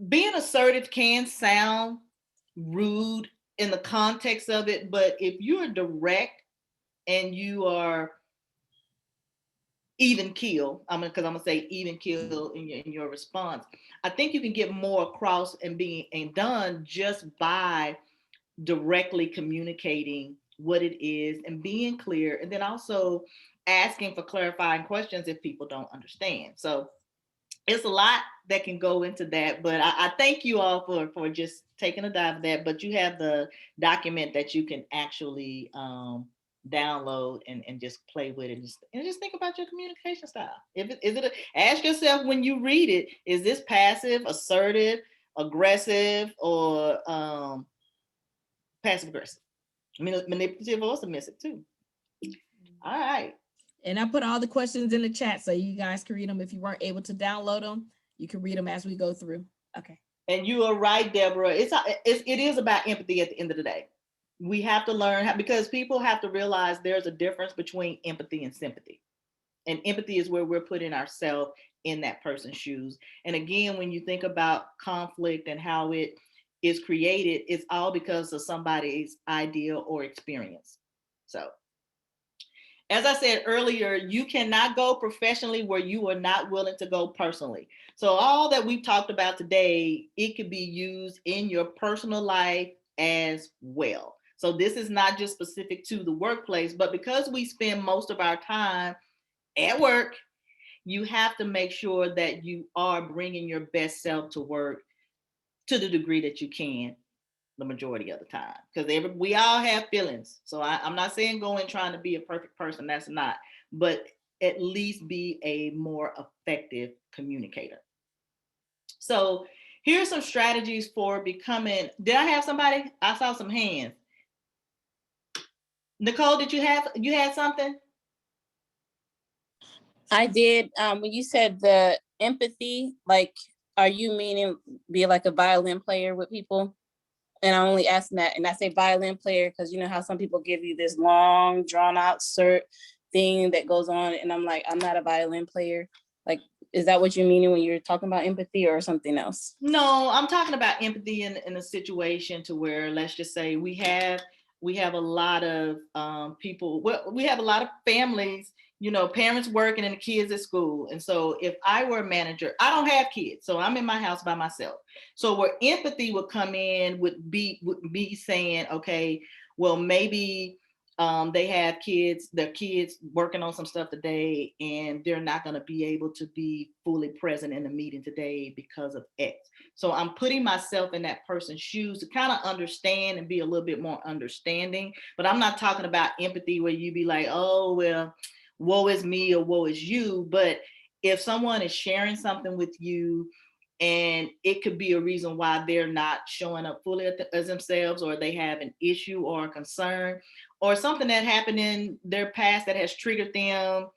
Being assertive can sound rude in the context of it, but if you're direct and you are even keel, because I'm gonna say even keel in your response, I think you can get more across and done just by directly communicating what it is and being clear, and then also asking for clarifying questions if people don't understand. So it's a lot that can go into that, but I thank you all for just taking a dive of that. But you have the document that you can actually download and just play with it, and just think about your communication style. Ask yourself when you read it, is this passive, assertive, aggressive, or passive aggressive? Manipulative or submissive too. All right. And I put all the questions in the chat so you guys can read them. If you weren't able to download them, you can read them as we go through. Okay. And you are right, Deborah. It is about empathy at the end of the day. We have to learn how, because people have to realize there's a difference between empathy and sympathy. And empathy is where we're putting ourselves in that person's shoes. And again, when you think about conflict and how it is created, it's all because of somebody's idea or experience. So, as I said earlier, you cannot go professionally where you are not willing to go personally. So all that we've talked about today, it could be used in your personal life as well. So this is not just specific to the workplace, but because we spend most of our time at work, you have to make sure that you are bringing your best self to work to the degree that you can, the majority of the time, because we all have feelings. So I'm not saying go in trying to be a perfect person. That's not, but at least be a more effective communicator. So here's some strategies for becoming. Did I have somebody? I saw some hands. Nicole, did you had something? I did. When you said the empathy, like, are you meaning be like a violin player with people? And I'm only asking that, and I say violin player because you know how some people give you this long, drawn out cert thing that goes on, and I'm like, I'm not a violin player. Like, is that what you mean when you're talking about empathy or something else? No, I'm talking about empathy in a situation to where, let's just say we have a lot of people. Well, we have a lot of families, you know, parents working and the kids at school. And so if I were a manager, I don't have kids, so I'm in my house by myself. So where empathy would come in would be saying, okay, well, maybe they have their kids working on some stuff today, and they're not going to be able to be fully present in the meeting today because of X. So I'm putting myself in that person's shoes to kind of understand and be a little bit more understanding. But I'm not talking about empathy where you be like, oh, well, woe is me or woe is you. But if someone is sharing something with you, and it could be a reason why they're not showing up fully as themselves, or they have an issue or a concern, or something that happened in their past that has triggered them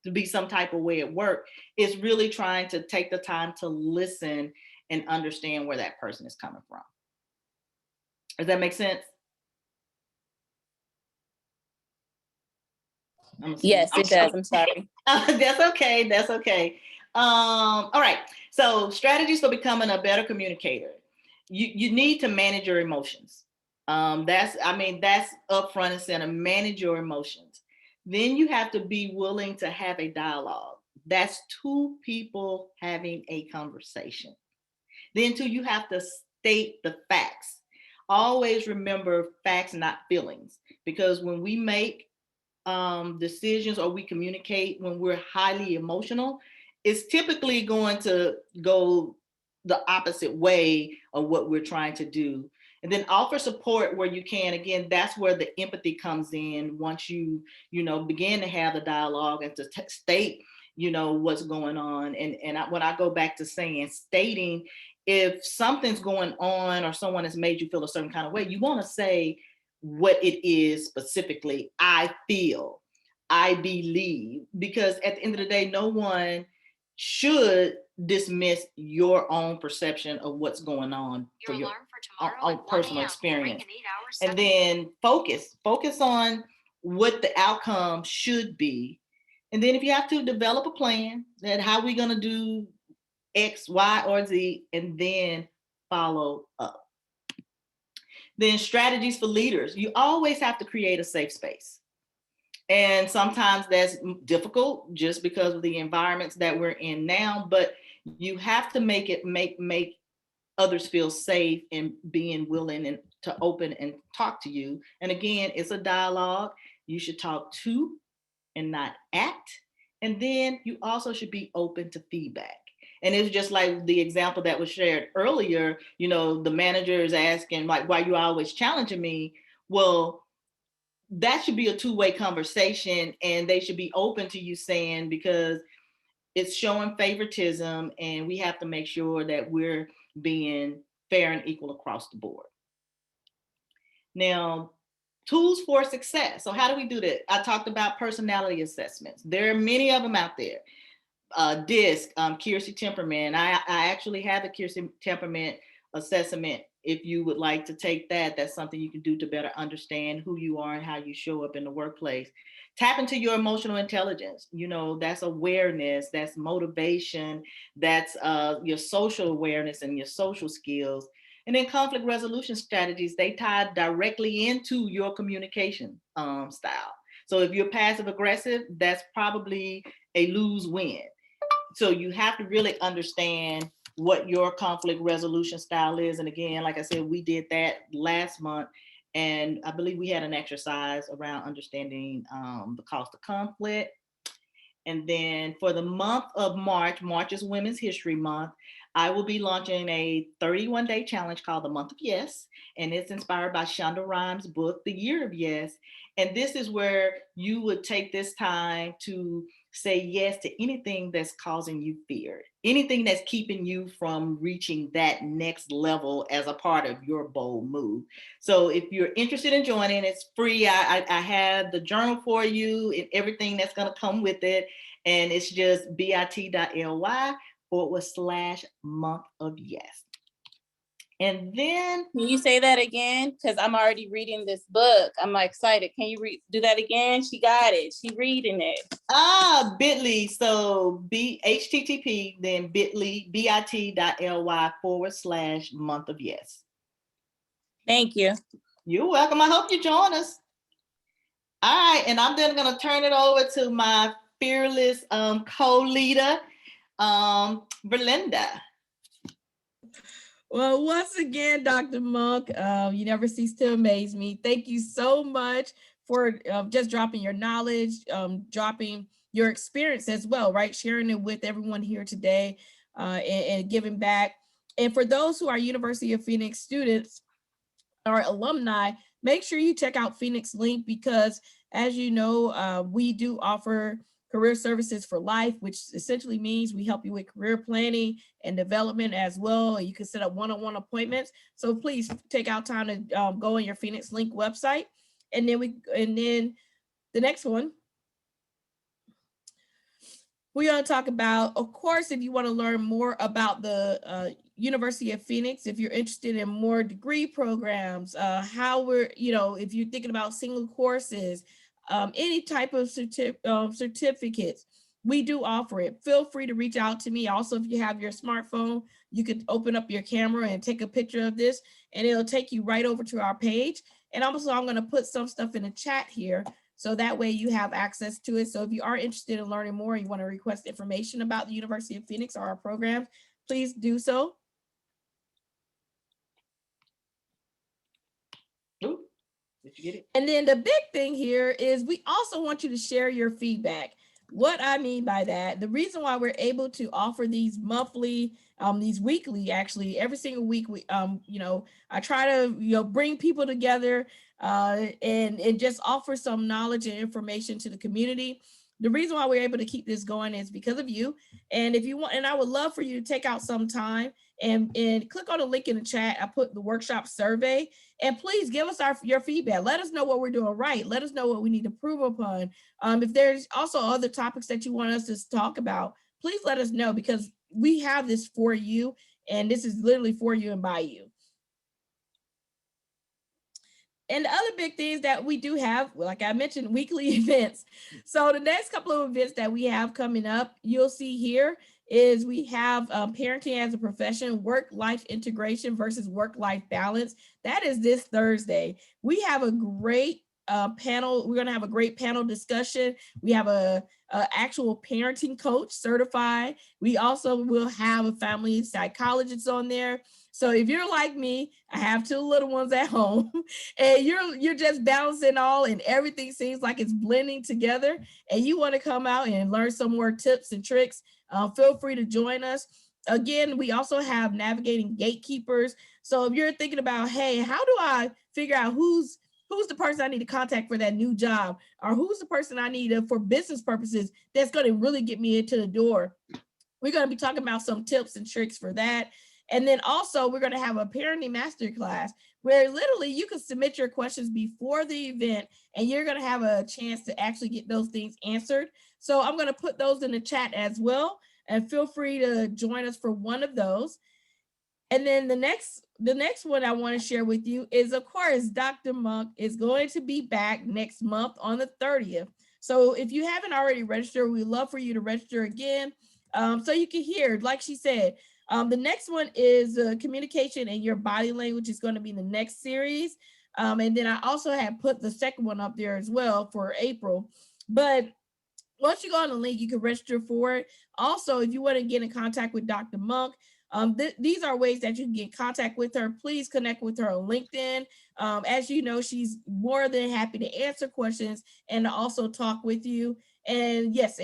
to be some type of way at work, is really trying to take the time to listen and understand where that person is coming from. Does that make sense? Yes, it does. I'm sorry. That's okay. That's okay. All right. So strategies for becoming a better communicator. You need to manage your emotions. That's upfront and center. Manage your emotions. Then you have to be willing to have a dialogue. That's two people having a conversation. Then two, you have to state the facts. Always remember facts, not feelings, because when we make decisions or we communicate when we're highly emotional, it's typically going to go the opposite way of what we're trying to do. And then offer support where you can. Again, that's where the empathy comes in. Once you begin to have the dialogue and to state what's going on. And when I go back to saying stating, if something's going on or someone has made you feel a certain kind of way, you want to say what it is specifically. I feel, I believe, because at the end of the day, no one should dismiss your own perception of what's going on for your own personal experience. And then focus on what the outcome should be. And then if you have to develop a plan, that how we're going to do X, Y, or Z, and then follow up. Then strategies for leaders. You always have to create a safe space. And sometimes that's difficult just because of the environments that we're in now, but you have to make others feel safe and being willing and to open and talk to you. And again, it's a dialogue. You should talk to and not at. And then you also should be open to feedback. And it's just like the example that was shared earlier, the manager is asking, like, why you always challenging me? Well, that should be a two-way conversation, and they should be open to you saying, because it's showing favoritism, and we have to make sure that we're being fair and equal across the board. Now, tools for success. So how do we do that? I talked about personality assessments. There are many of them out there. DISC, Keirsey Temperament. I actually have a Keirsey Temperament assessment. If you would like to take that, that's something you can do to better understand who you are and how you show up in the workplace. Tap into your emotional intelligence. You know, that's awareness, that's motivation, that's your social awareness and your social skills. And then conflict resolution strategies, they tie directly into your communication style. So if you're passive aggressive, that's probably a lose-win. So you have to really understand what your conflict resolution style is. And again, like I said, we did that last month. And I believe we had an exercise around understanding the cost of conflict. And then for the month of March, March is Women's History Month, I will be launching a 31-day challenge called the Month of Yes. And it's inspired by Shonda Rhimes' book, The Year of Yes. And this is where you would take this time to say yes to anything that's causing you fear, anything that's keeping you from reaching that next level as a part of your bold move. So if you're interested in joining, it's free. I have the journal for you and everything that's going to come with it. And it's just bit.ly/month of yes. And then, can you say that again? Because I'm already reading this book. I'm excited. Can you do that again? She got it. She reading it. bit.ly. So http, then bit.ly/month of yes. Thank you. You're welcome. I hope you join us. All right. And I'm then going to turn it over to my fearless co-leader, Verlinda. Well, once again, Dr. Monk, you never cease to amaze me. Thank you so much for just dropping your knowledge, dropping your experience as well, right? Sharing it with everyone here today and giving back. And for those who are University of Phoenix students or alumni, make sure you check out Phoenix Link, because as you know, we do offer career services for life, which essentially means we help you with career planning and development as well. You can set up one-on-one appointments. So please take out time to go on your Phoenix Link website. And then the next one, we're going to talk about, of course, if you want to learn more about the University of Phoenix, if you're interested in more degree programs, how we're, if you're thinking about single courses, any type of certificates, we do offer it. Feel free to reach out to me. Also, if you have your smartphone, you could open up your camera and take a picture of this, and it'll take you right over to our page. And also, I'm going to put some stuff in the chat here, so that way you have access to it. So if you are interested in learning more and you want to request information about the University of Phoenix or our programs, please do so. Ooh, did you get it? And then the big thing here is we also want you to share your feedback. What I mean by that, the reason why we're able to offer these monthly, these weekly, actually every single week, we, I try to, bring people together and just offer some knowledge and information to the community. The reason why we're able to keep this going is because of you. And if you want, and I would love for you to take out some time and click on the link in the chat. I put the workshop survey, and please give us your feedback. Let us know what we're doing right. Let us know what we need to improve upon. If there's also other topics that you want us to talk about, please let us know, because we have this for you, and this is literally for you and by you. And the other big things that we do have, like I mentioned, weekly events. So the next couple of events that we have coming up, you'll see here, is we have Parenting as a Profession, Work-Life Integration versus Work-Life Balance. That is this Thursday. We have a great panel. We're going to have a great panel discussion. We have a actual parenting coach certified. We also will have a family psychologist on there. So if you're like me, I have 2 little ones at home, and you're just balancing all, and everything seems like it's blending together, and you want to come out and learn some more tips and tricks, feel free to join us. Again, we also have Navigating Gatekeepers. So if you're thinking about, hey, how do I figure out who's who's the person I need to contact for that new job, or who's the person I need for business purposes that's going to really get me into the door. We're going to be talking about some tips and tricks for that. And then also we're going to have a parenting masterclass where literally you can submit your questions before the event and you're going to have a chance to actually get those things answered. So I'm going to put those in the chat as well, and feel free to join us for one of those. And then the next one I want to share with you is, of course, Dr. Monk is going to be back next month on the 30th. So if you haven't already registered, we'd love for you to register again, so you can hear, like she said. The next one is communication and your body language is going to be the next series. And then I also have put the second one up there as well for April. But once you go on the link, you can register for it. Also, if you want to get in contact with Dr. Monk, these are ways that you can get in contact with her. Please connect with her on LinkedIn. As you know, she's more than happy to answer questions and to also talk with you. And yes,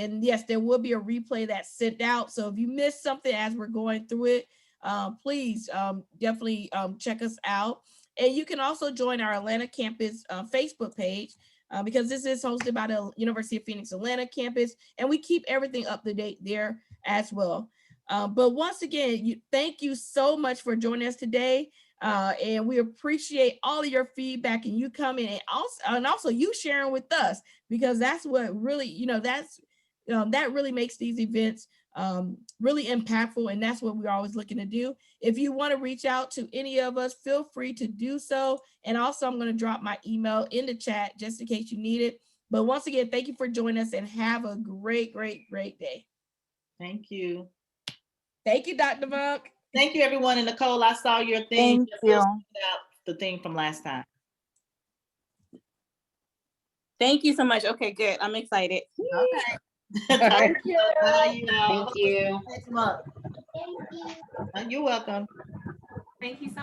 there will be a replay that's sent out. So if you missed something as we're going through it, please definitely check us out. And you can also join our Atlanta campus Facebook page, because this is hosted by the University of Phoenix Atlanta campus, and we keep everything up to date there as well. But once again, thank you so much for joining us today. And we appreciate all of your feedback and you coming, and also you sharing with us, because that's what really, that really makes these events really impactful, and that's what we're always looking to do. If you want to reach out to any of us, feel free to do so. And also I'm going to drop my email in the chat just in case you need it. But once again, thank you for joining us and have a great, great, great day. Thank you. Thank you, Dr. Monk. Thank you, everyone. And Nicole, I saw your thing. Thank you. The thing from last time. Thank you so much. Okay, good. I'm excited. Okay. Thank you. Bye, Thank you. Next month. You're welcome. Thank you so much.